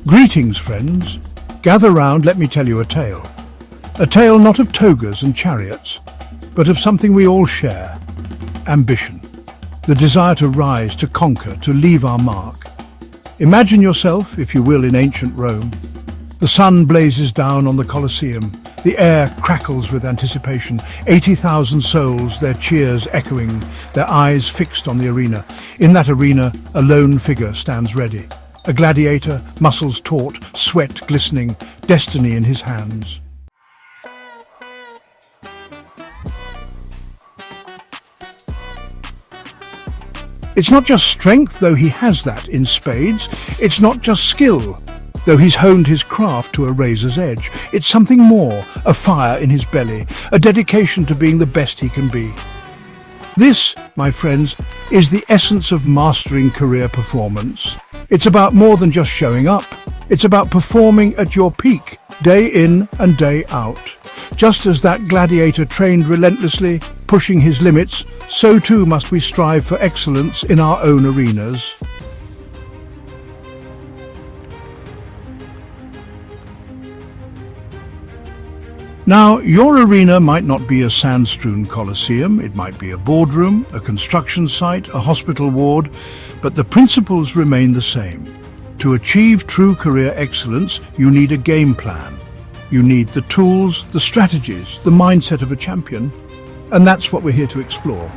Greetings, friends. Gather round, let me tell you a tale. A tale not of togas and chariots, but of something we all share. Ambition. The desire to rise, to conquer, to leave our mark. Imagine yourself, if you will, in ancient Rome. The sun blazes down on the Colosseum. The air crackles with anticipation. 80,000 souls, their cheers echoing, their eyes fixed on the arena. In that arena, a lone figure stands ready. A gladiator, muscles taut, sweat glistening, destiny in his hands. It's not just strength, though he has that in spades. It's not just skill, though he's honed his craft to a razor's edge. It's something more, a fire in his belly, a dedication to being the best he can be. This, my friends, is the essence of mastering career performance. It's about more than just showing up. It's about performing at your peak, day in and day out. Just as that gladiator trained relentlessly, pushing his limits, so too must we strive for excellence in our own arenas. Now, your arena might not be a sand-strewn coliseum. It might be a boardroom, a construction site, a hospital ward, but the principles remain the same. To achieve true career excellence, you need a game plan. You need the tools, the strategies, the mindset of a champion, and that's what we're here to explore.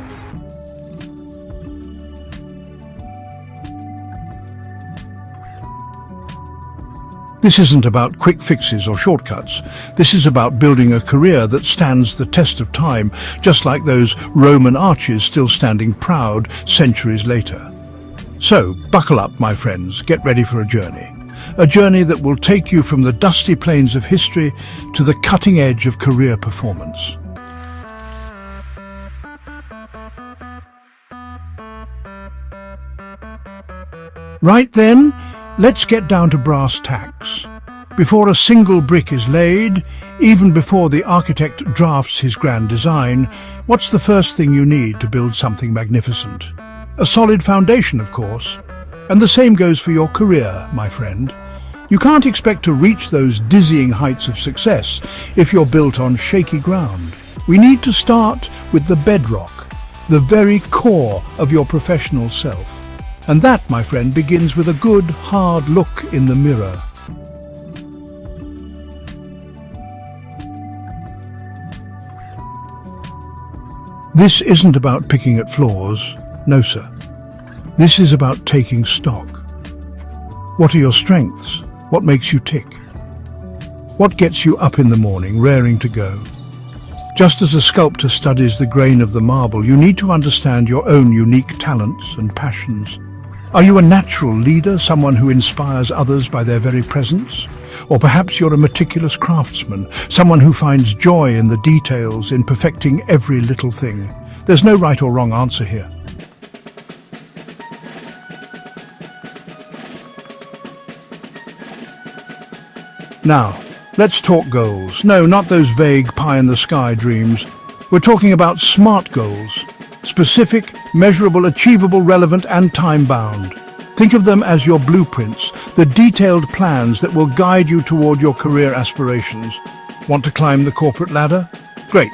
This isn't about quick fixes or shortcuts. This is about building a career that stands the test of time, just like those Roman arches still standing proud centuries later. So, buckle up, my friends, get ready for a journey. A journey that will take you from the dusty plains of history to the cutting edge of career performance. Right then, let's get down to brass tacks. Before a single brick is laid, even before the architect drafts his grand design, what's the first thing you need to build something magnificent? A solid foundation, of course. And the same goes for your career, my friend. You can't expect to reach those dizzying heights of success if you're built on shaky ground. We need to start with the bedrock, the very core of your professional self. And that, my friend, begins with a good, hard look in the mirror. This isn't about picking at flaws. No, sir. This is about taking stock. What are your strengths? What makes you tick? What gets you up in the morning, raring to go? Just as a sculptor studies the grain of the marble, you need to understand your own unique talents and passions. Are you a natural leader, someone who inspires others by their very presence? Or perhaps you're a meticulous craftsman, someone who finds joy in the details, in perfecting every little thing. There's no right or wrong answer here. Now, let's talk goals. No, not those vague pie-in-the-sky dreams. We're talking about SMART goals. Specific, measurable, achievable, relevant, and time-bound. Think of them as your blueprints, the detailed plans that will guide you toward your career aspirations. Want to climb the corporate ladder? Great.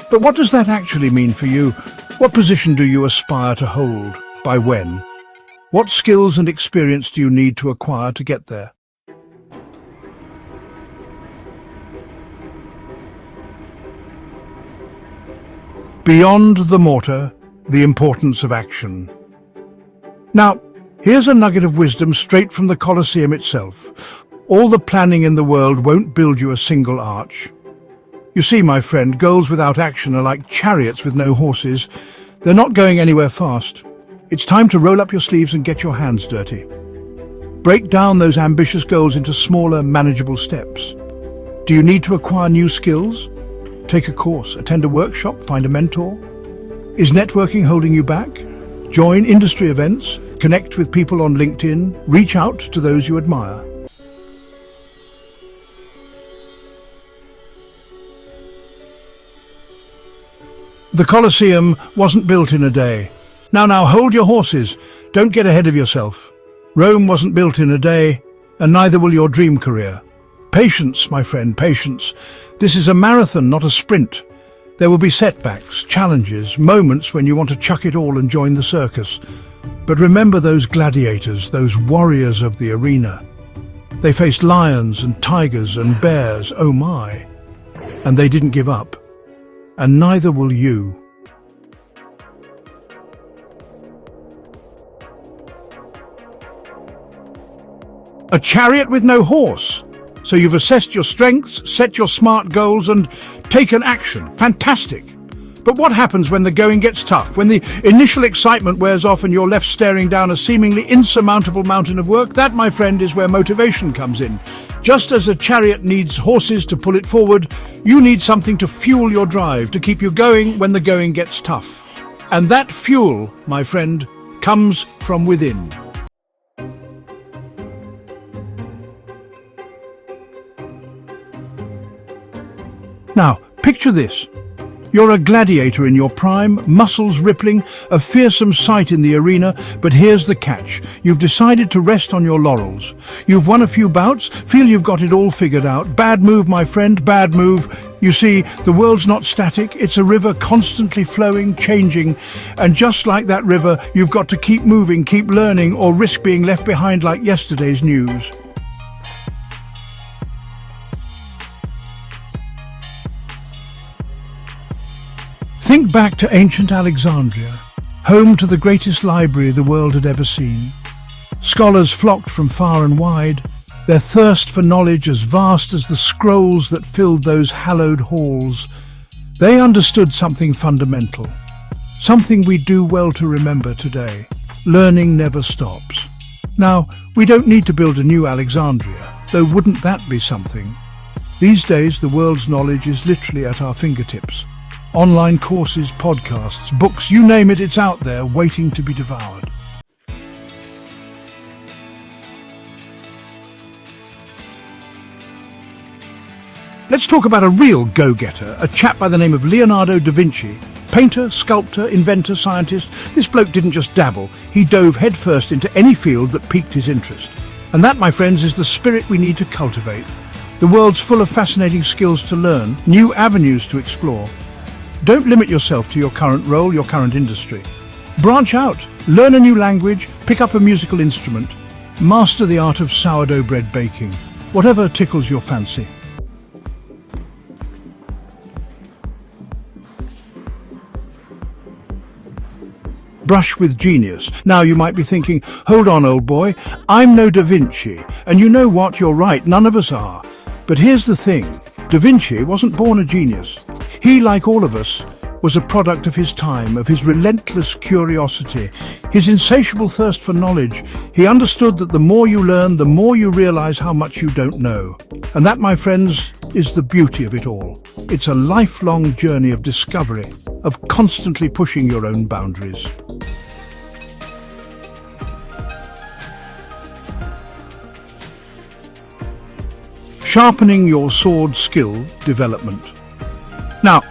But what does that actually mean for you? What position do you aspire to hold? By when? What skills and experience do you need to acquire to get there? Beyond the mortar, the importance of action. Now, here's a nugget of wisdom straight from the Colosseum itself. All the planning in the world won't build you a single arch. You see, my friend, goals without action are like chariots with no horses. They're not going anywhere fast. It's time to roll up your sleeves and get your hands dirty. Break down those ambitious goals into smaller, manageable steps. Do you need to acquire new skills? Take a course, attend a workshop, find a mentor? Is networking holding you back? Join industry events, connect with people on LinkedIn, reach out to those you admire. The Colosseum wasn't built in a day. Now, hold your horses. Don't get ahead of yourself. Rome wasn't built in a day, and neither will your dream career. Patience, my friend, patience. This is a marathon, not a sprint. There will be setbacks, challenges, moments when you want to chuck it all and join the circus. But remember those gladiators, those warriors of the arena. They faced lions and tigers and bears, oh my. And they didn't give up. And neither will you. A chariot with no horse. So you've assessed your strengths, set your SMART goals and taken action. Fantastic. But what happens when the going gets tough? When the initial excitement wears off and you're left staring down a seemingly insurmountable mountain of work? That, my friend, is where motivation comes in. Just as a chariot needs horses to pull it forward, you need something to fuel your drive, to keep you going when the going gets tough. And that fuel, my friend, comes from within. Now, picture this. You're a gladiator in your prime, muscles rippling, a fearsome sight in the arena, but here's the catch. You've decided to rest on your laurels. You've won a few bouts, feel you've got it all figured out. Bad move, my friend, bad move. You see, the world's not static, it's a river constantly flowing, changing, and just like that river, you've got to keep moving, keep learning, or risk being left behind like yesterday's news. Think back to ancient Alexandria, home to the greatest library the world had ever seen. Scholars flocked from far and wide, their thirst for knowledge as vast as the scrolls that filled those hallowed halls. They understood something fundamental, something we do well to remember today. Learning never stops. Now, we don't need to build a new Alexandria, though wouldn't that be something? These days, the world's knowledge is literally at our fingertips. Online courses, podcasts, books, you name it, it's out there waiting to be devoured. Let's talk about a real go-getter, a chap by the name of Leonardo da Vinci. Painter, sculptor, inventor, scientist, this bloke didn't just dabble, he dove headfirst into any field that piqued his interest. And that, my friends, is the spirit we need to cultivate. The world's full of fascinating skills to learn, new avenues to explore. Don't limit yourself to your current role, your current industry. Branch out, learn a new language, pick up a musical instrument, master the art of sourdough bread baking, whatever tickles your fancy. Brush with genius. Now you might be thinking, hold on, old boy, I'm no Da Vinci. And you know what, you're right, none of us are. But here's the thing, Da Vinci wasn't born a genius. He, like all of us, was a product of his time, of his relentless curiosity, his insatiable thirst for knowledge. He understood that the more you learn, the more you realize how much you don't know. And that, my friends, is the beauty of it all. It's a lifelong journey of discovery, of constantly pushing your own boundaries. Sharpening your sword skill development. Now,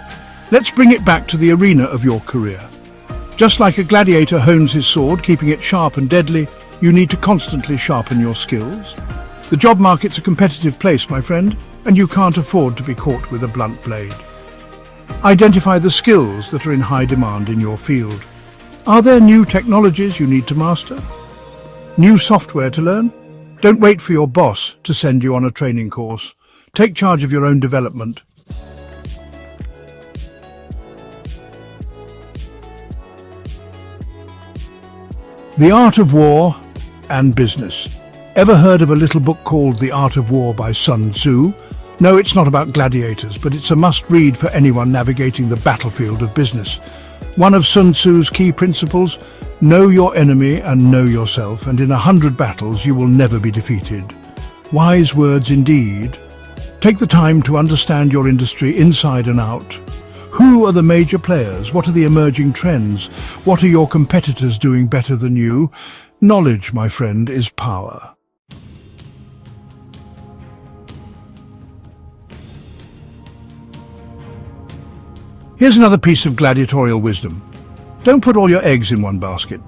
let's bring it back to the arena of your career. Just like a gladiator hones his sword, keeping it sharp and deadly, you need to constantly sharpen your skills. The job market's a competitive place, my friend, and you can't afford to be caught with a blunt blade. Identify the skills that are in high demand in your field. Are there new technologies you need to master? New software to learn? Don't wait for your boss to send you on a training course. Take charge of your own development. The Art of War and Business. Ever heard of a little book called The Art of War by Sun Tzu? No, it's not about gladiators, but it's a must-read for anyone navigating the battlefield of business. One of Sun Tzu's key principles, know your enemy and know yourself, and in 100 battles you will never be defeated. Wise words indeed. Take the time to understand your industry inside and out. Who are the major players? What are the emerging trends? What are your competitors doing better than you? Knowledge, my friend, is power. Here's another piece of gladiatorial wisdom. Don't put all your eggs in one basket.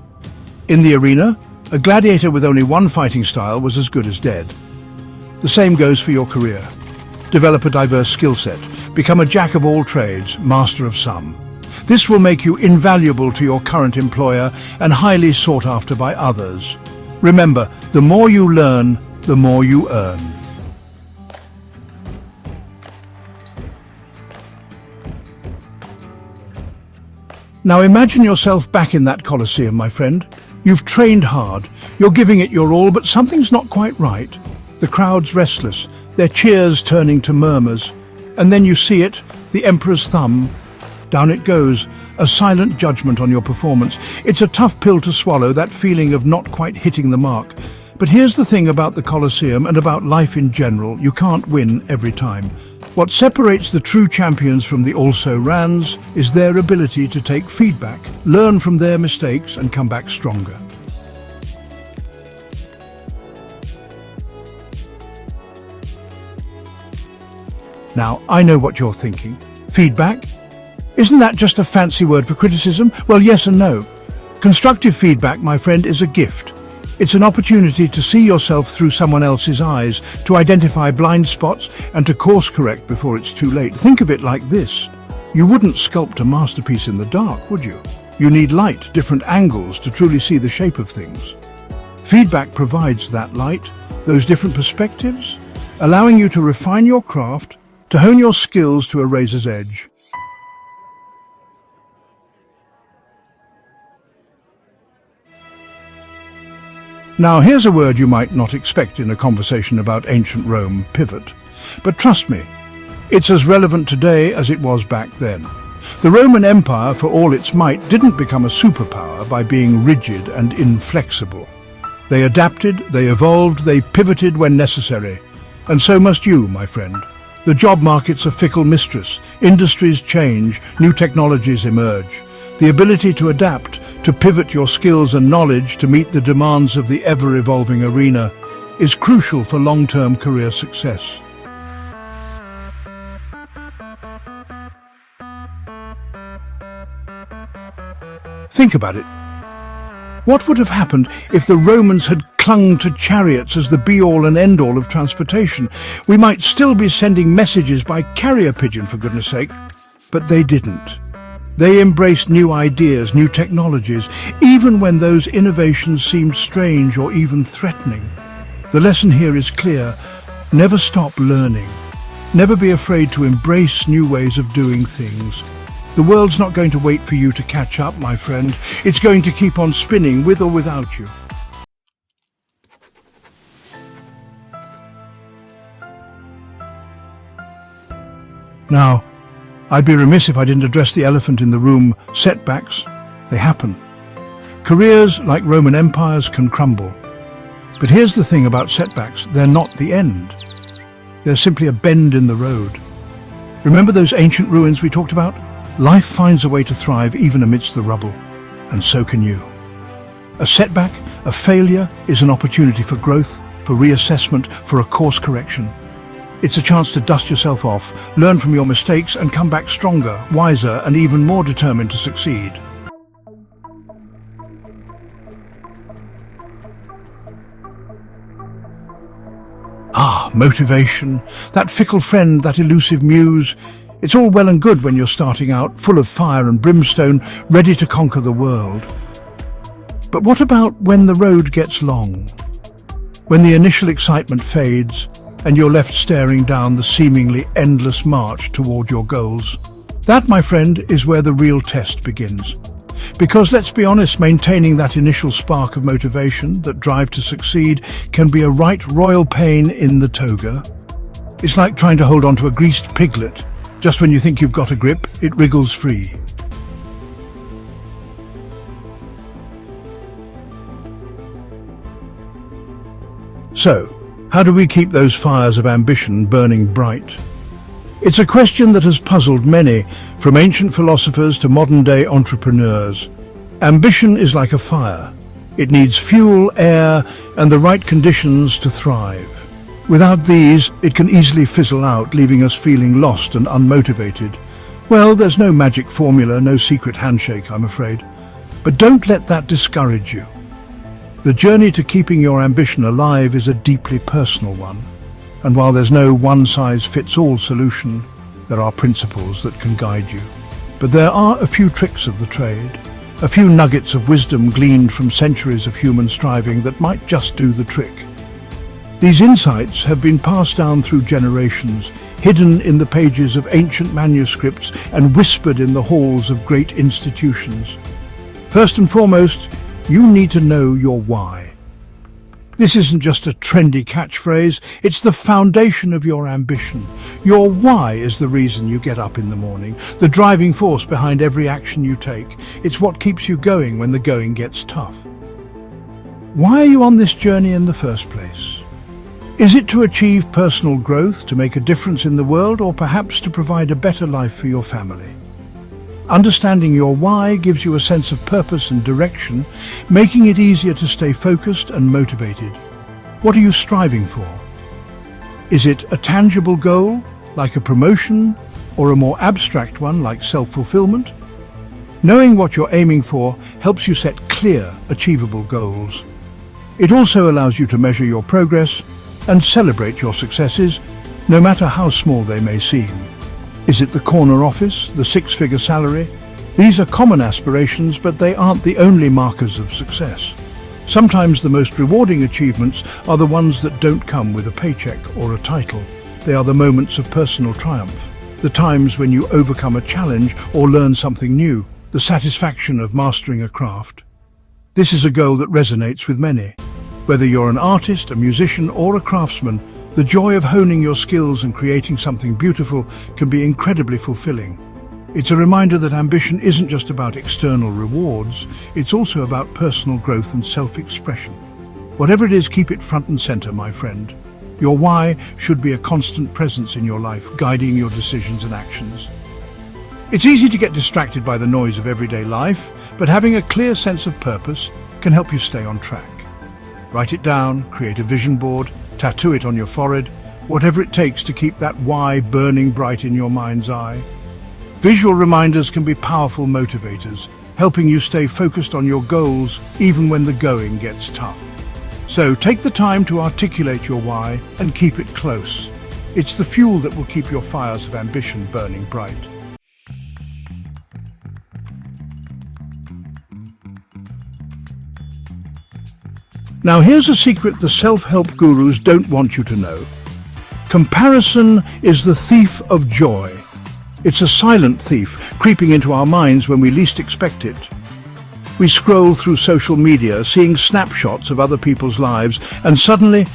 In the arena, a gladiator with only one fighting style was as good as dead. The same goes for your career. Develop a diverse skill set. Become a jack of all trades, master of some. This will make you invaluable to your current employer and highly sought after by others. Remember, the more you learn, the more you earn. Now imagine yourself back in that Colosseum, my friend. You've trained hard, you're giving it your all, but something's not quite right. The crowd's restless, their cheers turning to murmurs. And then you see it, the emperor's thumb. Down it goes, a silent judgment on your performance. It's a tough pill to swallow, that feeling of not quite hitting the mark. But here's the thing about the Colosseum and about life in general: you can't win every time. What separates the true champions from the also-rans is their ability to take feedback, learn from their mistakes and come back stronger. Now, I know what you're thinking. Feedback? Isn't that just a fancy word for criticism? Well, yes and no. Constructive feedback, my friend, is a gift. It's an opportunity to see yourself through someone else's eyes, to identify blind spots and to course correct before it's too late. Think of it like this. You wouldn't sculpt a masterpiece in the dark, would you? You need light, different angles to truly see the shape of things. Feedback provides that light, those different perspectives, allowing you to refine your craft, to hone your skills to a razor's edge. Now, here's a word you might not expect in a conversation about ancient Rome: pivot. But trust me, it's as relevant today as it was back then. The Roman Empire, for all its might, didn't become a superpower by being rigid and inflexible. They adapted, they evolved, they pivoted when necessary. And so must you, my friend. The job market's a fickle mistress. Industries change, new technologies emerge. The ability to adapt, to pivot your skills and knowledge to meet the demands of the ever-evolving arena, is crucial for long-term career success. Think about it. What would have happened if the Romans had clung to chariots as the be-all and end-all of transportation? We might still be sending messages by carrier pigeon, for goodness sake. But they didn't. They embraced new ideas, new technologies, even when those innovations seemed strange or even threatening. The lesson here is clear: never stop learning. Never be afraid to embrace new ways of doing things. The world's not going to wait for you to catch up, my friend. It's going to keep on spinning, with or without you. Now, I'd be remiss if I didn't address the elephant in the room: setbacks. They happen. Careers, like Roman empires, can crumble. But here's the thing about setbacks: they're not the end. They're simply a bend in the road. Remember those ancient ruins we talked about? Life finds a way to thrive even amidst the rubble, and so can you. A setback, a failure, is an opportunity for growth, for reassessment, for a course correction. It's a chance to dust yourself off, learn from your mistakes, and come back stronger, wiser, and even more determined to succeed. Motivation, that fickle friend, that elusive muse. It's all well and good when you're starting out, full of fire and brimstone, ready to conquer the world. But what about when the road gets long? When the initial excitement fades, and you're left staring down the seemingly endless march toward your goals? That, my friend, is where the real test begins. Because let's be honest, maintaining that initial spark of motivation, that drive to succeed, can be a right royal pain in the toga. It's like trying to hold on to a greased piglet. Just when you think you've got a grip, it wriggles free. So, how do we keep those fires of ambition burning bright? It's a question that has puzzled many, from ancient philosophers to modern-day entrepreneurs. Ambition is like a fire. It needs fuel, air, and the right conditions to thrive. Without these, it can easily fizzle out, leaving us feeling lost and unmotivated. Well, there's no magic formula, no secret handshake, I'm afraid. But don't let that discourage you. The journey to keeping your ambition alive is a deeply personal one. And while there's no one-size-fits-all solution, there are principles that can guide you. But there are a few tricks of the trade, a few nuggets of wisdom gleaned from centuries of human striving that might just do the trick. These insights have been passed down through generations, hidden in the pages of ancient manuscripts and whispered in the halls of great institutions. First and foremost, you need to know your why. This isn't just a trendy catchphrase, it's the foundation of your ambition. Your why is the reason you get up in the morning, the driving force behind every action you take. It's what keeps you going when the going gets tough. Why are you on this journey in the first place? Is it to achieve personal growth, to make a difference in the world, or perhaps to provide a better life for your family? Understanding your why gives you a sense of purpose and direction, making it easier to stay focused and motivated. What are you striving for? Is it a tangible goal, like a promotion, or a more abstract one, like self-fulfillment? Knowing what you're aiming for helps you set clear, achievable goals. It also allows you to measure your progress and celebrate your successes, no matter how small they may seem. Is it the corner office, the six-figure salary? These are common aspirations, but they aren't the only markers of success. Sometimes the most rewarding achievements are the ones that don't come with a paycheck or a title. They are the moments of personal triumph, the times when you overcome a challenge or learn something new, the satisfaction of mastering a craft. This is a goal that resonates with many. Whether you're an artist, a musician, or a craftsman, the joy of honing your skills and creating something beautiful can be incredibly fulfilling. It's a reminder that ambition isn't just about external rewards, it's also about personal growth and self-expression. Whatever it is, keep it front and center, my friend. Your why should be a constant presence in your life, guiding your decisions and actions. It's easy to get distracted by the noise of everyday life, but having a clear sense of purpose can help you stay on track. Write it down, create a vision board, tattoo it on your forehead, whatever it takes to keep that why burning bright in your mind's eye. Visual reminders can be powerful motivators, helping you stay focused on your goals even when the going gets tough. So take the time to articulate your why and keep it close. It's the fuel that will keep your fires of ambition burning bright. Now here's a secret the self-help gurus don't want you to know. Comparison is the thief of joy. It's a silent thief, creeping into our minds when we least expect it. We scroll through social media, seeing snapshots of other people's lives, and suddenly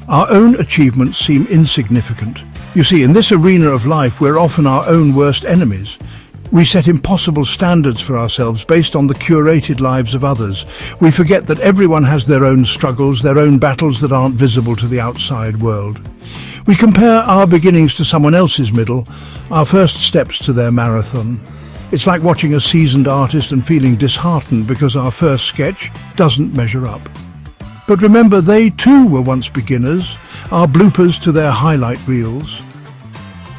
our own achievements seem insignificant. You see, in this arena of life, we're often our own worst enemies. We set impossible standards for ourselves based on the curated lives of others. We forget that everyone has their own struggles, their own battles that aren't visible to the outside world. We compare our beginnings to someone else's middle, our first steps to their marathon. It's like watching a seasoned artist and feeling disheartened because our first sketch doesn't measure up. But remember, they too were once beginners, our bloopers to their highlight reels.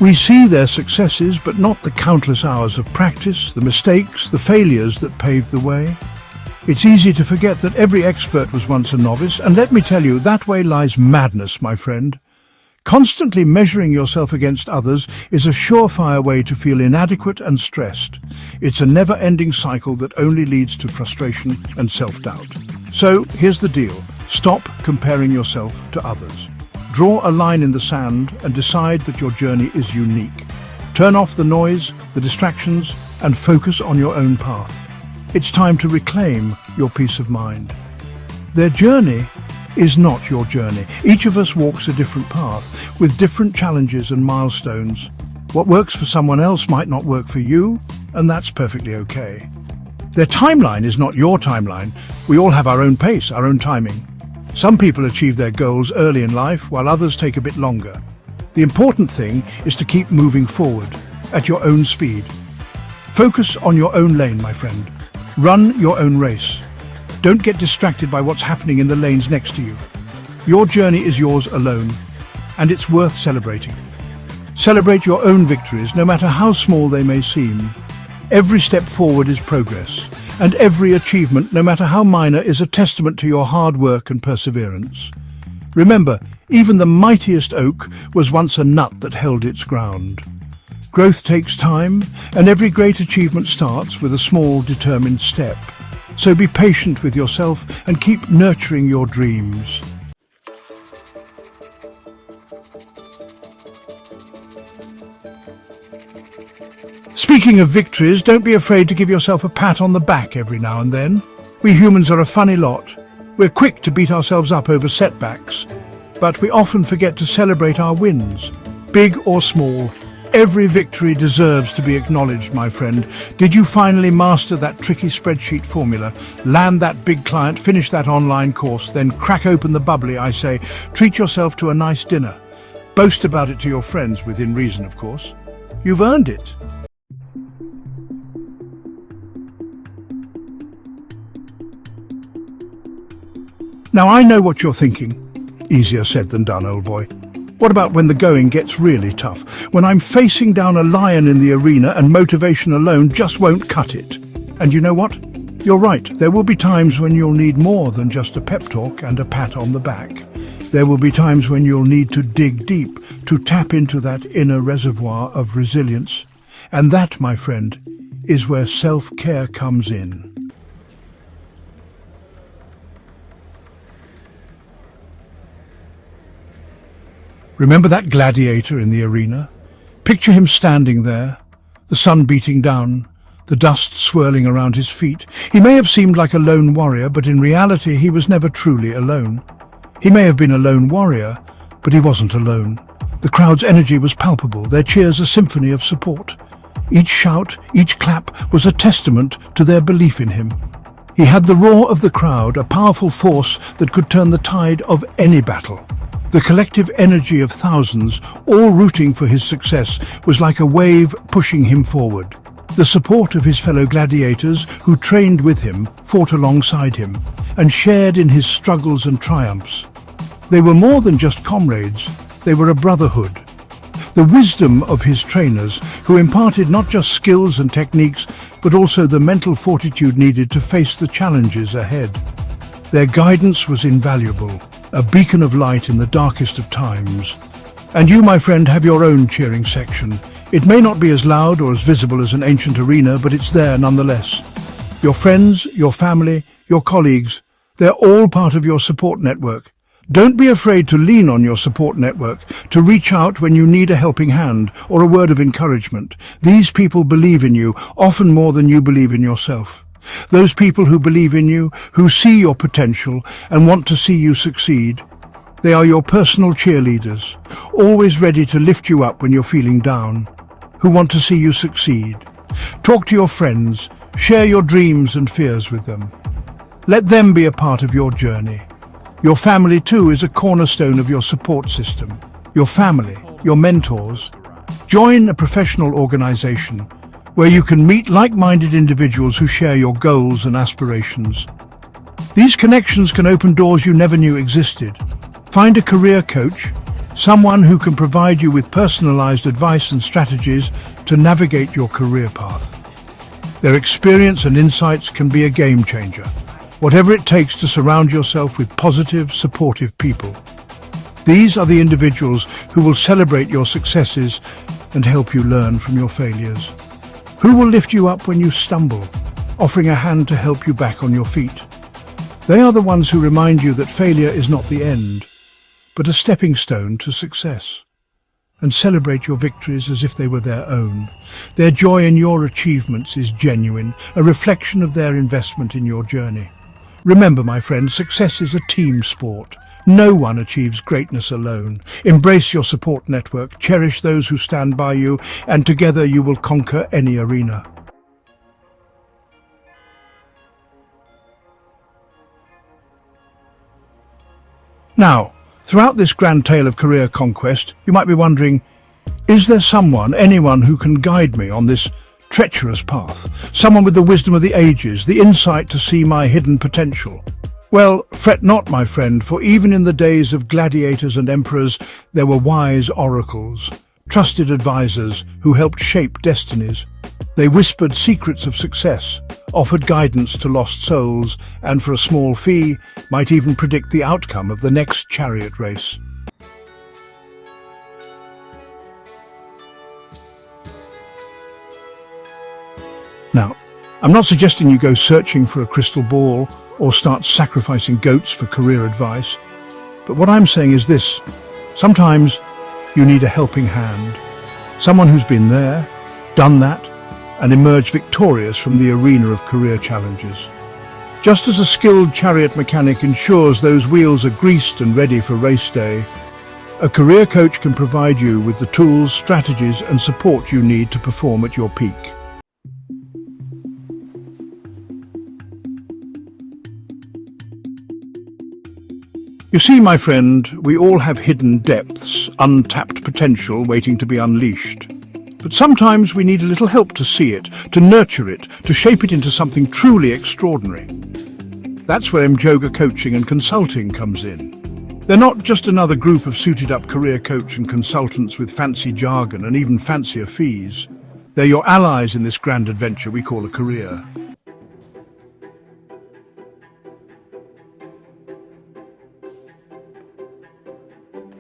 We see their successes, but not the countless hours of practice, the mistakes, the failures that paved the way. It's easy to forget that every expert was once a novice, and let me tell you, that way lies madness, my friend. Constantly measuring yourself against others is a surefire way to feel inadequate and stressed. It's a never-ending cycle that only leads to frustration and self-doubt. So here's the deal. Stop comparing yourself to others. Draw a line in the sand and decide that your journey is unique. Turn off the noise, the distractions, and focus on your own path. It's time to reclaim your peace of mind. Their journey is not your journey. Each of us walks a different path, with different challenges and milestones. What works for someone else might not work for you, and that's perfectly okay. Their timeline is not your timeline. We all have our own pace, our own timing. Some people achieve their goals early in life, while others take a bit longer. The important thing is to keep moving forward, at your own speed. Focus on your own lane, my friend. Run your own race. Don't get distracted by what's happening in the lanes next to you. Your journey is yours alone, and it's worth celebrating. Celebrate your own victories, no matter how small they may seem. Every step forward is progress, and every achievement, no matter how minor, is a testament to your hard work and perseverance. Remember, Even the mightiest oak was once a nut that held its ground. Growth takes time, and every great achievement starts with a small, determined step. So be patient with yourself and keep nurturing your dreams. Speaking of victories, don't be afraid to give yourself a pat on the back every now and then. We humans are a funny lot. We're quick to beat ourselves up over setbacks, but we often forget to celebrate our wins. Big or small, every victory deserves to be acknowledged, my friend. Did you finally master that tricky spreadsheet formula, land that big client, finish that online course, then crack open the bubbly, I say, treat yourself to a nice dinner. Boast about it to your friends, within reason, of course. You've earned it. Now I know what you're thinking. Easier said than done, old boy. What about when the going gets really tough? When I'm facing down a lion in the arena and motivation alone just won't cut it? And you know what? You're right. There will be times when you'll need more than just a pep talk and a pat on the back. There will be times when you'll need to dig deep, to tap into that inner reservoir of resilience. And that, my friend, is where self-care comes in. Remember that gladiator in the arena? Picture him standing there, the sun beating down, the dust swirling around his feet. He may have seemed like a lone warrior, but in reality he was never truly alone. He may have been a lone warrior, but he wasn't alone. The crowd's energy was palpable, their cheers a symphony of support. Each shout, each clap was a testament to their belief in him. He had the roar of the crowd, a powerful force that could turn the tide of any battle. The collective energy of thousands, all rooting for his success, was like a wave pushing him forward. The support of his fellow gladiators, who trained with him, fought alongside him, and shared in his struggles and triumphs. They were more than just comrades, they were a brotherhood. The wisdom of his trainers, who imparted not just skills and techniques, but also the mental fortitude needed to face the challenges ahead. Their guidance was invaluable, a beacon of light in the darkest of times. And you, my friend, have your own cheering section. It may not be as loud or as visible as an ancient arena, but it's there nonetheless. Your friends, your family, your colleagues, they're all part of your support network. Don't be afraid to lean on your support network, to reach out when you need a helping hand or a word of encouragement. These people believe in you, often more than you believe in yourself. Those people who believe in you, who see your potential and want to see you succeed. They are your personal cheerleaders, always ready to lift you up when you're feeling down, who want to see you succeed. Talk to your friends, share your dreams and fears with them. Let them be a part of your journey. Your family too is a cornerstone of your support system. Your family, your mentors. Join a professional organization where you can meet like-minded individuals who share your goals and aspirations. These connections can open doors you never knew existed. Find a career coach, someone who can provide you with personalized advice and strategies to navigate your career path. Their experience and insights can be a game changer. Whatever it takes to surround yourself with positive, supportive people. These are the individuals who will celebrate your successes and help you learn from your failures. Who will lift you up when you stumble, offering a hand to help you back on your feet. They are the ones who remind you that failure is not the end, but a stepping stone to success. And celebrate your victories as if they were their own. Their joy in your achievements is genuine, a reflection of their investment in your journey. Remember, my friend, success is a team sport. No one achieves greatness alone. Embrace your support network, cherish those who stand by you, and together you will conquer any arena. Now, throughout this grand tale of career conquest, you might be wondering, is there someone, anyone who can guide me on this treacherous path? Someone with the wisdom of the ages, the insight to see my hidden potential? Well, fret not, my friend, for even in the days of gladiators and emperors, there were wise oracles, trusted advisors who helped shape destinies. They whispered secrets of success, offered guidance to lost souls, and for a small fee, might even predict the outcome of the next chariot race. I'm not suggesting you go searching for a crystal ball or start sacrificing goats for career advice. But what I'm saying is this: sometimes you need a helping hand. Someone who's been there, done that, and emerged victorious from the arena of career challenges. Just as a skilled chariot mechanic ensures those wheels are greased and ready for race day, a career coach can provide you with the tools, strategies, and support you need to perform at your peak. You see, my friend, we all have hidden depths, untapped potential waiting to be unleashed. But sometimes we need a little help to see it, to nurture it, to shape it into something truly extraordinary. That's where Mjoga Coaching and Consulting comes in. They're not just another group of suited-up career coach and consultants with fancy jargon and even fancier fees. They're your allies in this grand adventure we call a career.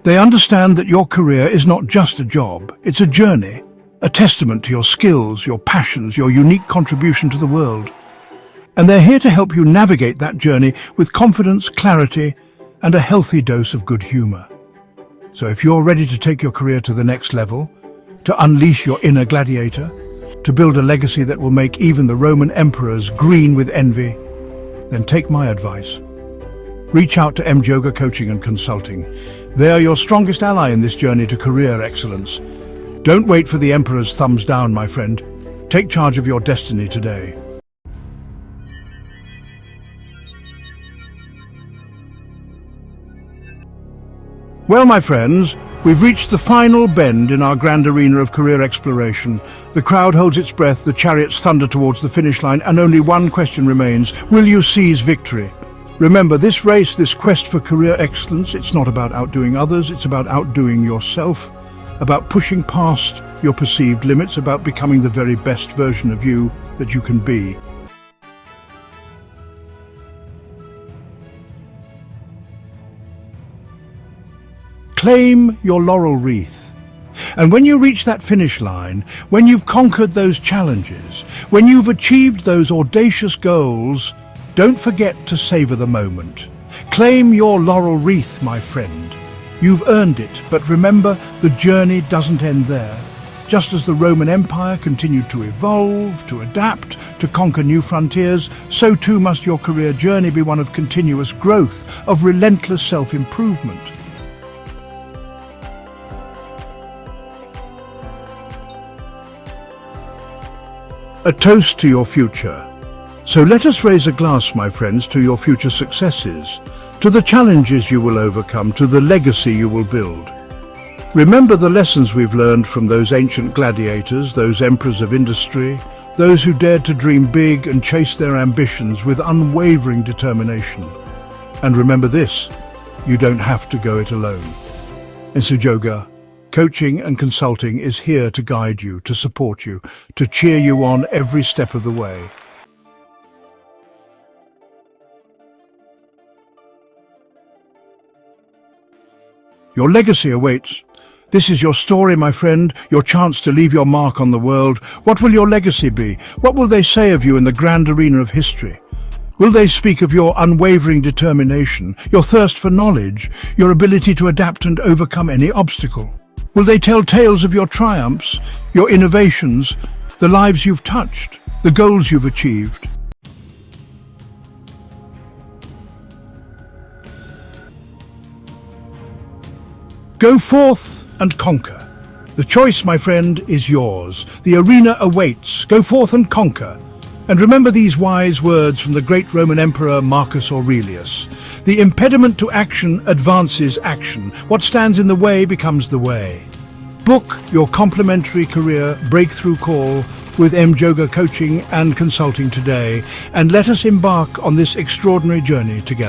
They understand that your career is not just a job, it's a journey, a testament to your skills, your passions, your unique contribution to the world. And they're here to help you navigate that journey with confidence, clarity, and a healthy dose of good humor. So if you're ready to take your career to the next level, to unleash your inner gladiator, to build a legacy that will make even the Roman emperors green with envy, then take my advice. Reach out to Mjoga Coaching and Consulting. They are your strongest ally in this journey to career excellence. Don't wait for the emperor's thumbs down, my friend. Take charge of your destiny today. Well, my friends, we've reached the final bend in our grand arena of career exploration. The crowd holds its breath, the chariots thunder towards the finish line, and only one question remains: will you seize victory? Remember, this race, this quest for career excellence, it's not about outdoing others, it's about outdoing yourself, about pushing past your perceived limits, about becoming the very best version of you that you can be. Claim your laurel wreath. And when you reach that finish line, when you've conquered those challenges, when you've achieved those audacious goals, don't forget to savor the moment. Claim your laurel wreath, my friend. You've earned it, but remember, the journey doesn't end there. Just as the Roman Empire continued to evolve, to adapt, to conquer new frontiers, so too must your career journey be one of continuous growth, of relentless self-improvement. A toast to your future. So let us raise a glass, my friends, to your future successes, to the challenges you will overcome, to the legacy you will build. Remember the lessons we've learned from those ancient gladiators, those emperors of industry, those who dared to dream big and chase their ambitions with unwavering determination. And remember this: you don't have to go it alone. Mjoga Coaching and Consulting is here to guide you, to support you, to cheer you on every step of the way. Your legacy awaits. This is your story, my friend, your chance to leave your mark on the world. What will your legacy be? What will they say of you in the grand arena of history? Will they speak of your unwavering determination, your thirst for knowledge, your ability to adapt and overcome any obstacle? Will they tell tales of your triumphs, your innovations, the lives you've touched, the goals you've achieved? Go forth and conquer. The choice, my friend, is yours. The arena awaits. Go forth and conquer. And remember these wise words from the great Roman Emperor Marcus Aurelius: the impediment to action advances action. What stands in the way becomes the way. Book your complimentary career breakthrough call with Mjoga Coaching and Consulting today, and let us embark on this extraordinary journey together.